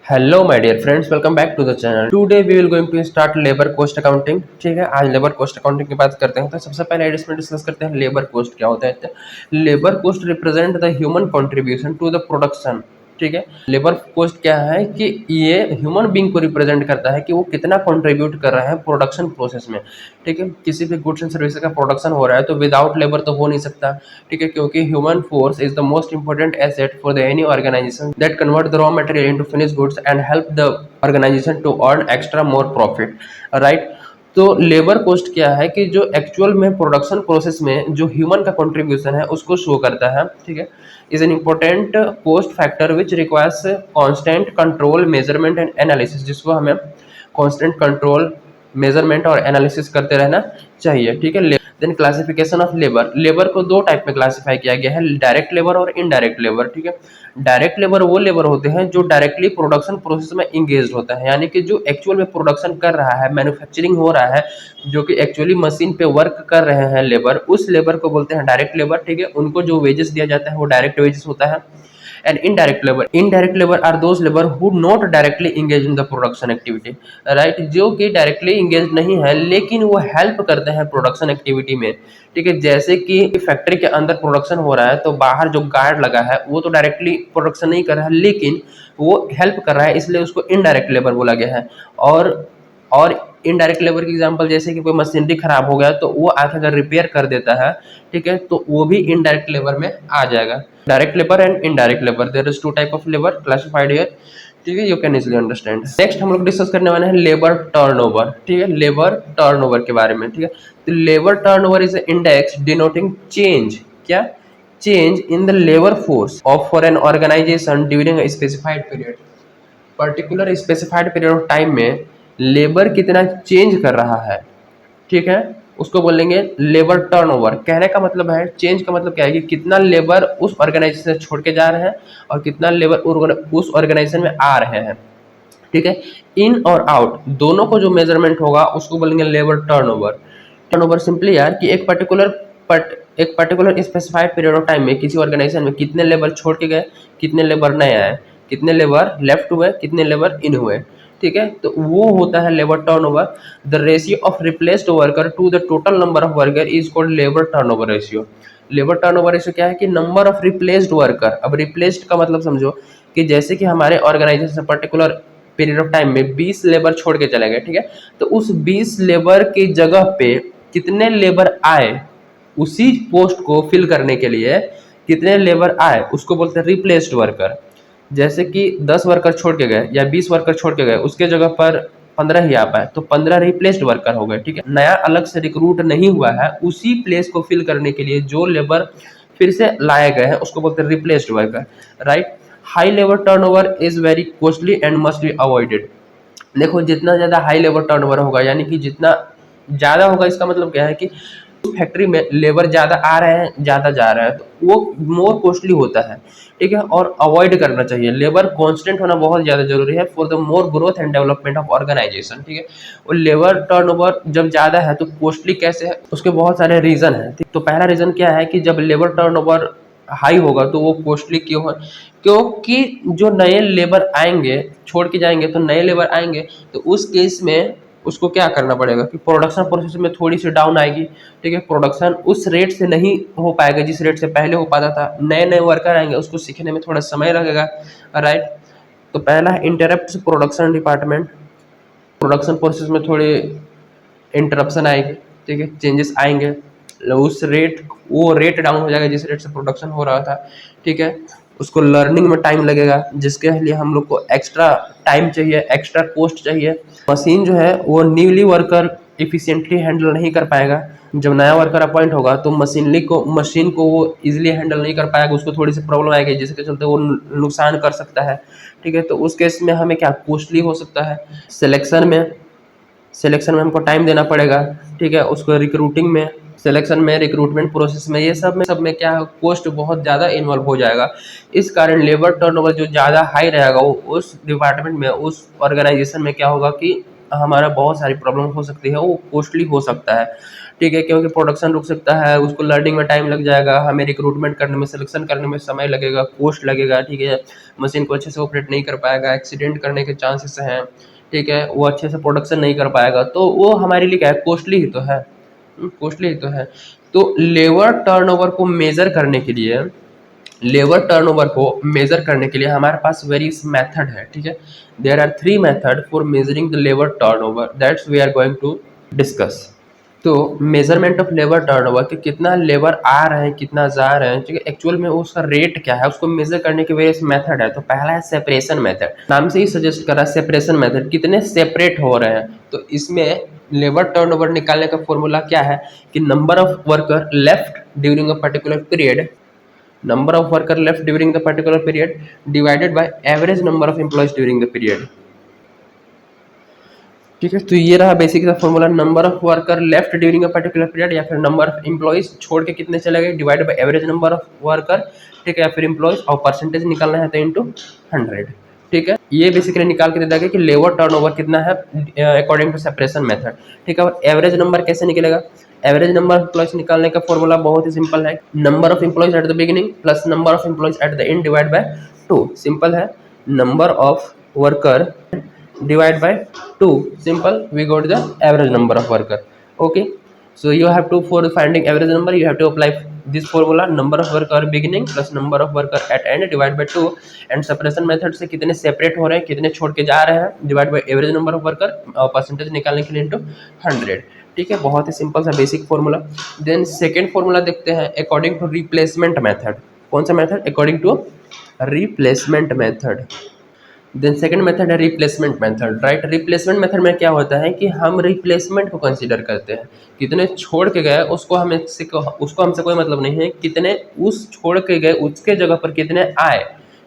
Hello my dear friends, welcome back to the channel. Today we will going to start labour cost accounting. ठीक है, आज labour cost accounting की बात करते हैं। तो सबसे पहले इसमें डिस्कस करते हैं लेबर कोस्ट क्या होता है। Labour cost represent the human contribution to the production. ठीक है, लेबर कोस्ट क्या है कि ये ह्यूमन बीइंग को रिप्रेजेंट करता है कि वो कितना कंट्रीब्यूट कर रहा है प्रोडक्शन प्रोसेस में। ठीक है, किसी भी गुड्स एंड सर्विसेज का प्रोडक्शन हो रहा है तो विदाउट लेबर तो हो नहीं सकता। ठीक है, क्योंकि human force is the most important asset for the any organisation that convert the raw material into finish goods and help the organisation to earn extra more profit. Right, तो labour cost क्या है कि जो actual में production process में जो human का contribution है उसको शो करता है। ठीक है, is an important cost factor which requires constant control measurement and analysis, जिसको हमें कांस्टेंट कंट्रोल मेजरमेंट और एनालिसिस करते रहना चाहिए। ठीक है, then classification of labour. Labour को दो टाइप में क्लासिफाई किया गया है, डायरेक्ट लेबर और इनडायरेक्ट लेबर। ठीक है, डायरेक्ट लेबर वो लेबर होते हैं जो डायरेक्टली प्रोडक्शन प्रोसेस में इंगेज होता है, यानी कि जो एक्चुअल में प्रोडक्शन कर रहा है, मैन्युफैक्चरिंग हो रहा है, जो कि एक्चुअली मशीन पे वर्क कर रहे हैं लेबर, उस लेबर को बोलते हैं डायरेक्ट लेबर। ठीक है, उनको जो वेजेस दिया जाता है वो डायरेक्ट वेजेस होता है। And indirect labor are those labor who not directly engage in the production activity, right, जो कि डायरेक्टली इंगेज नहीं है लेकिन वो हेल्प करते हैं प्रोडक्शन एक्टिविटी में। ठीक है, जैसे कि फैक्ट्री के अंदर प्रोडक्शन हो रहा है तो बाहर जो गार्ड लगा है वो तो डायरेक्टली प्रोडक्शन नहीं कर रहा है लेकिन वो हेल्प कर रहा है, इसलिए उसको इनडायरेक्ट लेबर बोला गया है। और इनडायरेक्ट लेबर की एग्जांपल जैसे कि कोई मशीनरी खराब हो गया तो वो आके अगर रिपेयर कर देता है, ठीक है, तो वो भी इनडायरेक्ट लेबर में आ जाएगा। Direct labour and indirect labour, there is two type of labour classified here. ठीक है, you can easily understand. Next हम लोग डिस्कस करने वाले हैं लेबर टर्नओवर। ठीक है, लेबर टर्नओवर के बारे में। ठीक है, तो labour turnover is index denoting change, क्या, change in the labour force of for an organisation during a specified period. Particular specified period of time में लेबर कितना चेंज कर रहा है, ठीक है, उसको बोलेंगे लेबर टर्नओवर। कहने का मतलब है, चेंज का मतलब क्या है कि कितना लेबर उस ऑर्गेनाइजेशन से छोड़ के जा रहे हैं और कितना लेबर उस ऑर्गेनाइजेशन में आ रहे हैं। ठीक है, इन और आउट दोनों को जो मेजरमेंट होगा उसको बोलेंगे लेबर टर्नओवर। टर्नओवर सिंपली यार कि एक particular specified period of time में किसी ऑर्गेनाइजेशन में कितने लेबर छोड़ के गए, कितने लेबर नए आए, कितने लेबर लेफ्ट हुए, कितने लेबर इन हुए। ठीक है, तो वो होता है labour turnover. The ratio of replaced worker to the total number of worker is called labour turnover ratio. Labour turnover ratio क्या है कि नंबर ऑफ रिप्लेस्ड वर्कर। अब रिप्लेस्ड का मतलब समझो कि जैसे कि हमारे organisation particular period of time में 20 लेबर छोड़ के चले गए, ठीक है, तो उस 20 लेबर की जगह पे कितने लेबर आए, उसी पोस्ट को फिल करने के लिए कितने लेबर आए उसको बोलते हैं रिप्लेस्ड वर्कर। जैसे कि 10 वर्कर छोड़ के गए या 20 वर्कर छोड़ के गए, उसके जगह पर 15 ही आ पाए तो 15 रिप्लेस्ड वर्कर हो गए। ठीक है, नया अलग से रिक्रूट नहीं हुआ है, उसी प्लेस को फिल करने के लिए जो लेबर फिर से लाए गए हैं उसको बोलते हैं replaced worker. Right, high labour turnover is very costly and must be avoided. देखो, जितना ज़्यादा हाई लेबर टर्नओवर होगा, यानी कि जितना ज़्यादा होगा, इसका मतलब क्या है कि फैक्ट्री में लेबर ज़्यादा आ रहे हैं, ज़्यादा जा रहे हैं, तो वो मोर कॉस्टली होता है। ठीक है, और अवॉइड करना चाहिए। लेबर कांस्टेंट होना बहुत ज़्यादा जरूरी है for the more growth and development of organisation. ठीक है, और लेबर टर्नओवर जब ज़्यादा है तो कॉस्टली कैसे है, उसके बहुत सारे रीज़न हैं। तो पहला रीज़न क्या है कि जब लेबर टर्नओवर हाई होगा तो वो कॉस्टली क्यों है, क्योंकि जो नए लेबर आएंगे, छोड़ के जाएंगे तो नए लेबर आएंगे, तो उस केस में उसको क्या करना पड़ेगा कि प्रोडक्शन प्रोसेस में थोड़ी सी डाउन आएगी। ठीक है, प्रोडक्शन उस रेट से नहीं हो पाएगा जिस रेट से पहले हो पाता था, नए नए वर्कर आएंगे, उसको सीखने में थोड़ा समय लगेगा। राइट, तो पहला है interrupt production department. Production process में थोड़ी इंटरप्शन आएगी, ठीक है, चेंजेस आएंगे, उस रेट वो रेट डाउन हो जाएगा जिस रेट से प्रोडक्शन हो रहा था। ठीक है, उसको लर्निंग में टाइम लगेगा, जिसके लिए हम लोग को एक्स्ट्रा टाइम चाहिए, एक्स्ट्रा कॉस्ट चाहिए। मशीन जो है वो न्यूली वर्कर इफिशिएंटली हैंडल नहीं कर पाएगा। जब नया वर्कर अपॉइंट होगा तो मशीन को वो इजीली हैंडल नहीं कर पाएगा, उसको थोड़ी सी प्रॉब्लम आएगी जिसके चलते वो नुकसान कर सकता है। ठीक है, तो उस केस में हमें क्या कॉस्टली हो सकता है। सिलेक्शन में हमको टाइम देना पड़ेगा। ठीक है, उसको सिलेक्शन में रिक्रूटमेंट प्रोसेस में, ये सब में क्या कॉस्ट बहुत ज़्यादा इन्वॉल्व हो जाएगा। इस कारण लेबर टर्नओवर जो ज़्यादा हाई रहेगा वो उस डिपार्टमेंट में, उस ऑर्गेनाइजेशन में क्या होगा कि हमारा बहुत सारी प्रॉब्लम हो सकती है, वो कॉस्टली हो सकता है, ठीक है, क्योंकि प्रोडक्शन रुक सकता है, उसको लर्निंग में टाइम लग जाएगा, हमें रिक्रूटमेंट करने में, सिलेक्शन करने में समय लगेगा, कॉस्ट लगेगा, ठीक है, मशीन को अच्छे से ऑपरेट नहीं कर पाएगा, एक्सीडेंट करने के चांसेस हैं, ठीक है, वो अच्छे से प्रोडक्शन नहीं कर पाएगा, तो वो हमारे लिए क्या है, कॉस्टली ही तो है, कॉस्टली ही तो है। तो लेबर टर्नओवर को मेजर करने के लिए हमारे पास वेरियस मेथड है, ठीक है। There are 3 method for measuring the labour turnover, that's we are going to discuss. तो मेजरमेंट ऑफ लेबर टर्नओवर कि कितना लेबर आ रहे हैं, कितना जा रहे हैं, ठीक है, एक्चुअल में उसका रेट क्या है, उसको मेजर करने के वेरियस मेथड है। तो पहला है सेपरेशन मेथड, नाम से ही सजेस्ट कर रहा है सेपरेशन मेथड, कितने सेपरेट हो रहे हैं। तो इसमें लेबर टर्नओवर निकालने का फॉर्मूला क्या है कि number of worker left during a particular period, number of worker left during the particular period divided by average number of employees during the period, ठीक है। तो ये रहा बेसिक सा formula, number of worker left during a particular period या फिर number of employees छोड़ के कितने चले गए divide by average number of worker, ठीक है, या फिर एम्प्लॉइज, और परसेंटेज निकालना है तो इनटू 100, ठीक है। ये बेसिकली निकाल के दे देगा कि लेबर टर्नओवर कितना है अकॉर्डिंग टू सेपरेशन मेथड, ठीक है। और एवरेज नंबर कैसे निकलेगा, एवरेज नंबर ऑफ एम्प्लॉइज निकालने का फॉर्मूला बहुत ही सिंपल है, number of employees at the beginning plus number of employees at the end divide by 2, simple है, number of worker divide by 2, simple, we got the average number of worker, okay। So you have to, for finding average number, you have to apply this formula, number of worker beginning plus number of worker at end divide by 2, and separation method से कितने separate हो रहे हैं, कितने छोड़ के जा रहे हैं, divide by average number of worker और परसेंटेज निकालने के लिए into 100, ठीक है। बहुत ही सिंपल सा basic formula. Then second formula देखते हैं अकॉर्डिंग टू रिप्लेसमेंट मेथड, कौन सा method, according to replacement method. Then second method है replacement method, right. Replacement method में क्या होता है कि हम रिप्लेसमेंट को कंसीडर करते हैं, कितने छोड़ के गए उसको हमसे कोई मतलब नहीं है, कितने उस छोड़ के गए उसके जगह पर कितने आए,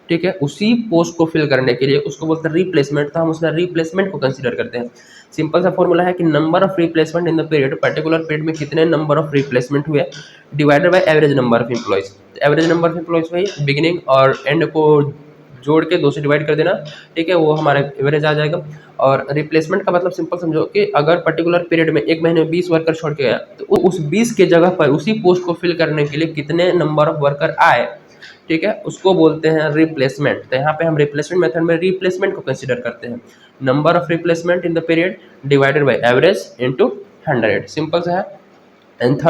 ठीक है, उसी पोस्ट को फिल करने के लिए उसको बोलते हैं रिप्लेसमेंट, तो हम उसमें रिप्लेसमेंट को कंसीडर करते हैं। सिंपल सा फॉर्मूला है कि number of replacement in the period, particular period में कितने नंबर ऑफ रिप्लेसमेंट हुए divided by average number of employees, average number of employees वही बिगिनिंग और एंड को जोड़ के 2 से डिवाइड कर देना, ठीक है, वो हमारा एवरेज आ जाएगा। और रिप्लेसमेंट का मतलब सिंपल समझो कि अगर पर्टिकुलर पीरियड में एक महीने में 20 वर्कर छोड़ के गया तो उस 20 के जगह पर उसी पोस्ट को फिल करने के लिए कितने नंबर ऑफ वर्कर आए, ठीक है, उसको बोलते हैं रिप्लेसमेंट। तो यहाँ पे हम रिप्लेसमेंट मेथड में रिप्लेसमेंट को कंसिडर करते हैं, number of replacement in the period divided by average into 100, simple सा है। एंड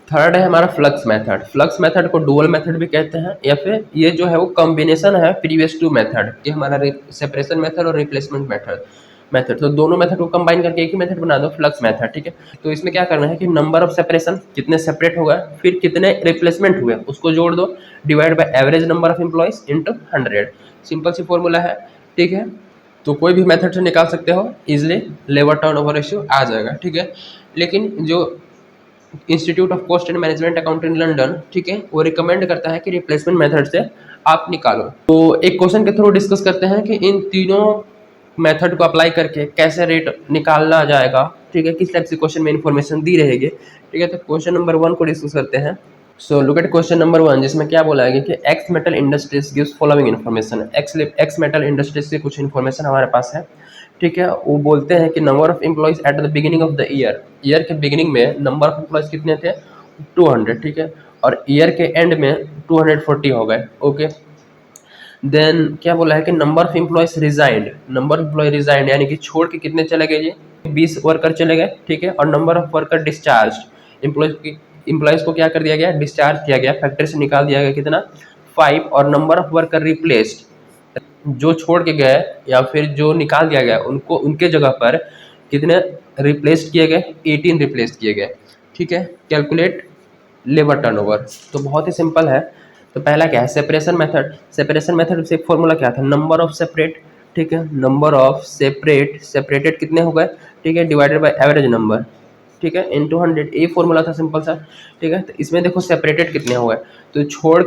थर्ड है हमारा फ्लक्स मेथड। फ्लक्स मेथड को डुअल मेथड भी कहते हैं, या फिर ये जो है वो कॉम्बिनेशन है प्रीवियस टू मेथड, ये हमारा सेपरेशन मेथड और रिप्लेसमेंट मेथड तो दोनों मेथड को कंबाइन करके एक ही मेथड बना दो, फ्लक्स मेथड, ठीक है। तो इसमें क्या करना है कि नंबर ऑफ सेपरेशन कितने सेपरेट हो गए, फिर कितने रिप्लेसमेंट हुए उसको जोड़ दो, divide by average number of employees into 100, simple सी फॉर्मूला है, ठीक है। तो कोई भी मेथड से निकाल सकते हो इजिली, लेबर टर्नओवर रेशियो आ जाएगा, ठीक है। लेकिन जो institute of cost and management accounting London, ठीक है, वो रिकमेंड करता है कि रिप्लेसमेंट मेथड से आप निकालो। तो एक क्वेश्चन के थ्रू डिस्कस करते हैं कि इन तीनों मेथड को अप्लाई करके कैसे रेट निकालना जाएगा, ठीक है, किस टाइप से क्वेश्चन में इंफॉर्मेशन दी रहेगी, ठीक है। तो क्वेश्चन नंबर 1 को डिस्कस करते हैं। So look at question number 1, जिसमें क्या बोला है कि x metal industries gives following information. X metal industries से कुछ इन्फॉर्मेशन हमारे पास है, ठीक है। वो बोलते हैं कि number of employees at the beginning of the year के बिगिनिंग में नंबर ऑफ एम्प्लॉइज कितने थे 200, ठीक है, और ईयर के एंड में 240 हो गए, ओके। देन क्या बोला है कि नंबर ऑफ एम्प्लॉइज रिजाइंड यानी कि छोड़ के कितने चले गए, ये 20 वर्कर चले गए, ठीक है। और number of worker discharge, employees को क्या कर दिया गया, डिस्चार्ज किया गया, फैक्ट्री से निकाल दिया गया, कितना 5। और नंबर ऑफ वर्कर रिप्लेस्ड, जो छोड़ के गए या फिर जो निकाल दिया गया उनको उनके जगह पर कितने रिप्लेस किए गए, 18 रिप्लेस किए गए, ठीक है। कैलकुलेट लेबर टर्नओवर, तो बहुत ही सिंपल है। तो पहला क्या है, सेपरेशन मेथड से एक फॉर्मूला क्या था, नंबर ऑफ सेपरेट, ठीक है, नंबर ऑफ सेपरेटेड कितने हो गए, ठीक है, डिवाइडेड बाय एवरेज नंबर, ठीक है, इनटू 100, ये फॉर्मूला था सिंपल सा, ठीक है। तो इसमें देखो सेपरेटेड कितने हो गए, तो छोड़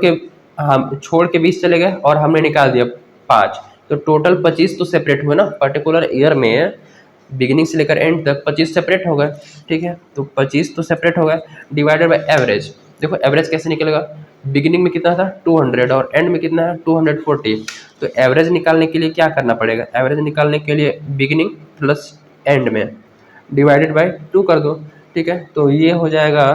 के 20 चले गए और हमने निकाल दिया 5, तो टोटल 25 तो सेपरेट हुए ना, पर्टिकुलर ईयर में बिगिनिंग से लेकर एंड तक 25 सेपरेट हो गए, ठीक है। तो 25 तो सेपरेट हो गए, डिवाइडेड बाय एवरेज, देखो एवरेज कैसे निकलेगा, बिगिनिंग में कितना था 200 और एंड में कितना है 240, तो एवरेज निकालने के लिए क्या करना पड़ेगा, एवरेज निकालने के लिए बिगिनिंग प्लस एंड में डिवाइडेड बाय 2 कर दो, ठीक है। तो ये हो जाएगा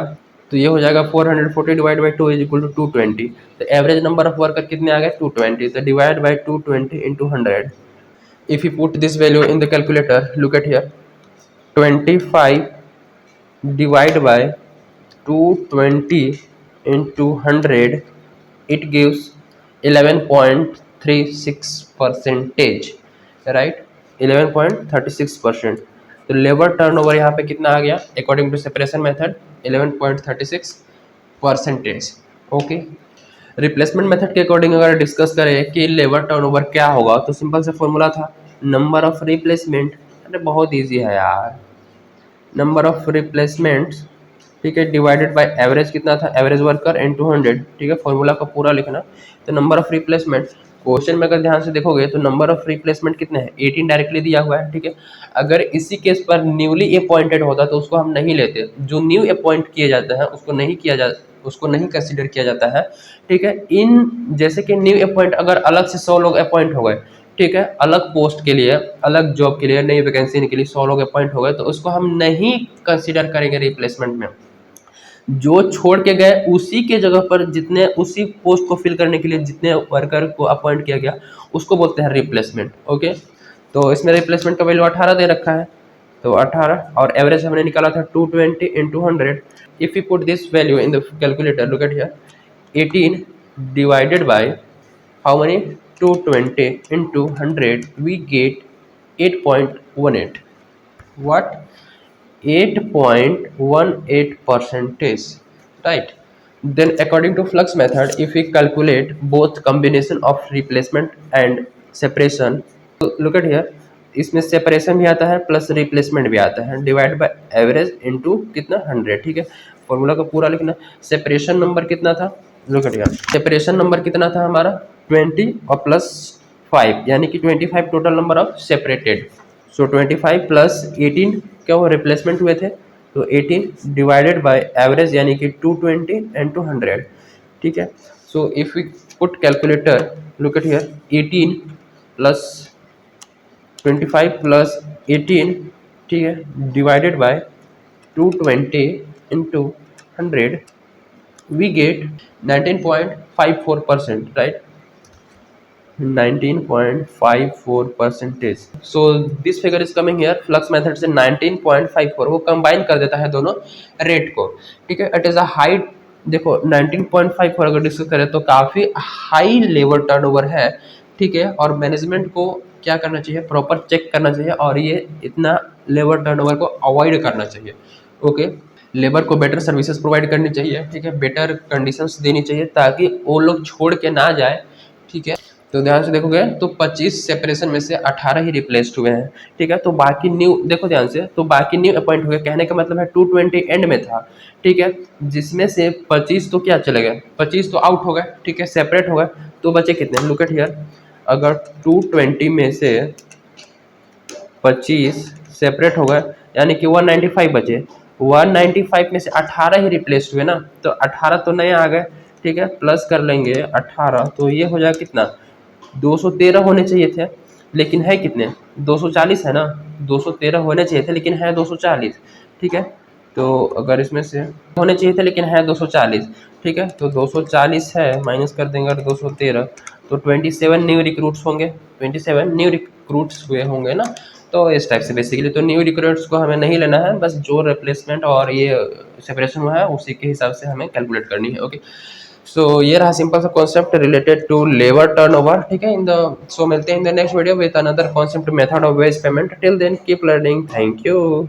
440 divide by 2 is equal to 220। तो एवरेज नंबर ऑफ वर्कर कितने आ गए 220। तो divide by 220 into 100। If you put this value in the calculator, look at here, 25 divide by 220 into 100, it gives 11.36 percentage, right? 11.36%। तो लेबर टर्नओवर यहाँ पे कितना आ गया according to separation method 11.36 percentage. Okay, replacement method के according अगर discuss करें कि लेबर टर्नओवर क्या होगा, तो सिंपल से फॉर्मूला था नंबर ऑफ रिप्लेसमेंट। अरे बहुत इजी है यार, नंबर ऑफ रिप्लेसमेंट्स, ठीक है, डिवाइडेड बाय एवरेज कितना था एवरेज वर्कर इनटू 100, ठीक है। फॉर्मूला का पूरा लिखना। तो नंबर ऑफ रिप्लेसमेंट क्वेश्चन में अगर ध्यान से देखोगे तो नंबर ऑफ रिप्लेसमेंट कितने हैं 18 डायरेक्टली दिया हुआ है, ठीक है। अगर इसी केस पर न्यूली अपॉइंटेड होता तो उसको हम नहीं लेते, जो न्यू अपॉइंट किए जाते हैं उसको नहीं कंसीडर किया जाता है, ठीक है। इन जैसे कि न्यू अपॉइंट अगर अलग से 100 लोग अपॉइंट हो गए, ठीक है, अलग पोस्ट के लिए अलग जॉब के लिए नई वैकेंसी के लिए 100 लोग अपॉइंट हो गए, तो उसको हम नहीं कंसीडर करेंगे रिप्लेसमेंट में। जो छोड़ के गए उसी के जगह पर जितने उसी पोस्ट को फिल करने के लिए जितने वर्कर को अपॉइंट किया गया उसको बोलते हैं रिप्लेसमेंट। ओके, तो इसमें रिप्लेसमेंट का वैल्यू 18 दे रखा है, तो 18 और एवरेज हमने निकाला था 220 into 100। If you put this value in the calculator, look at here, 18 divided by how many 220 into 100, we get 8.18. What? 8.18 percentage, right? Then according to flux method, if we calculate both combination of replacement and separation, so look at here, इसमें separation भी आता है plus replacement भी आता है, divide by average into कितना 100, ठीक है। फॉर्मूला का पूरा लिखना। सेपरेशन नंबर कितना था, look at here, separation number कितना था हमारा 20 और प्लस 5, यानी कि 25 total number of separated. So 25 plus 18 क्या वो रिप्लेसमेंट हुए थे, तो 18 डिवाइडेड बाय एवरेज यानी कि 220 एंड 200, ठीक है। So if we put calculator, look at here, 18 plus 25 plus 18, ठीक है, divided by 220 into 100, we get 19.54%, right? 19.54 percentage. So this figure is coming here flux method से 19.54 वो कंबाइन कर देता है दोनों रेट को, ठीक है। इट इज अ हाई, देखो 19.54 अगर डिस्कस करें तो काफ़ी हाई लेबर टर्नओवर है, ठीक है। और मैनेजमेंट को क्या करना चाहिए, प्रॉपर चेक करना चाहिए और ये इतना लेबर टर्नओवर को अवॉइड करना चाहिए। ओके, लेबर को बेटर सर्विसेज प्रोवाइड करनी चाहिए, ठीक है, बेटर कंडीशंस देनी चाहिए ताकि वो लोग छोड़ के ना जाए, ठीक है। तो ध्यान से देखोगे तो 25 सेपरेशन में से 18 ही रिप्लेस्ड हुए हैं, ठीक है। तो बाकी न्यू, देखो ध्यान से, तो बाकी न्यू अपॉइंट हुए, कहने का मतलब है 220 एंड में था, ठीक है, जिसमें से 25 तो क्या चले गए, 25 तो आउट हो गए, ठीक है, सेपरेट हो गए, तो बचे कितने, लुक एट हियर, अगर 220 में से 25 सेपरेट हो गए यानी कि 195 बचे, 195 में से 18 ही रिप्लेस्ड हुए ना, तो 18 तो नए आ गए, ठीक है, प्लस कर लेंगे 18, तो ये हो जाएगा कितना 213 होने चाहिए थे, लेकिन है कितने 240 है ना, 213 होने चाहिए थे लेकिन है 240, ठीक है। तो अगर इसमें से होने चाहिए थे लेकिन है 240, ठीक है, तो 240 है माइनस कर देंगे 213, तो 27 न्यू रिक्रूट्स होंगे, 27 न्यू रिक्रूट्स हुए होंगे ना। तो इस टाइप से बेसिकली तो न्यू रिक्रूट्स को हमें नहीं लेना है, बस जो रिप्लेसमेंट और ये सेपरेशन हुआ है उसी के हिसाब से हमें कैलकुलेट करनी है। ओके, सो ये रहा सिंपल सा concept related to labour turnover, ठीक है। सो मिलते हैं in the next video with another concept method of wage payment. Till then keep learning, thank you.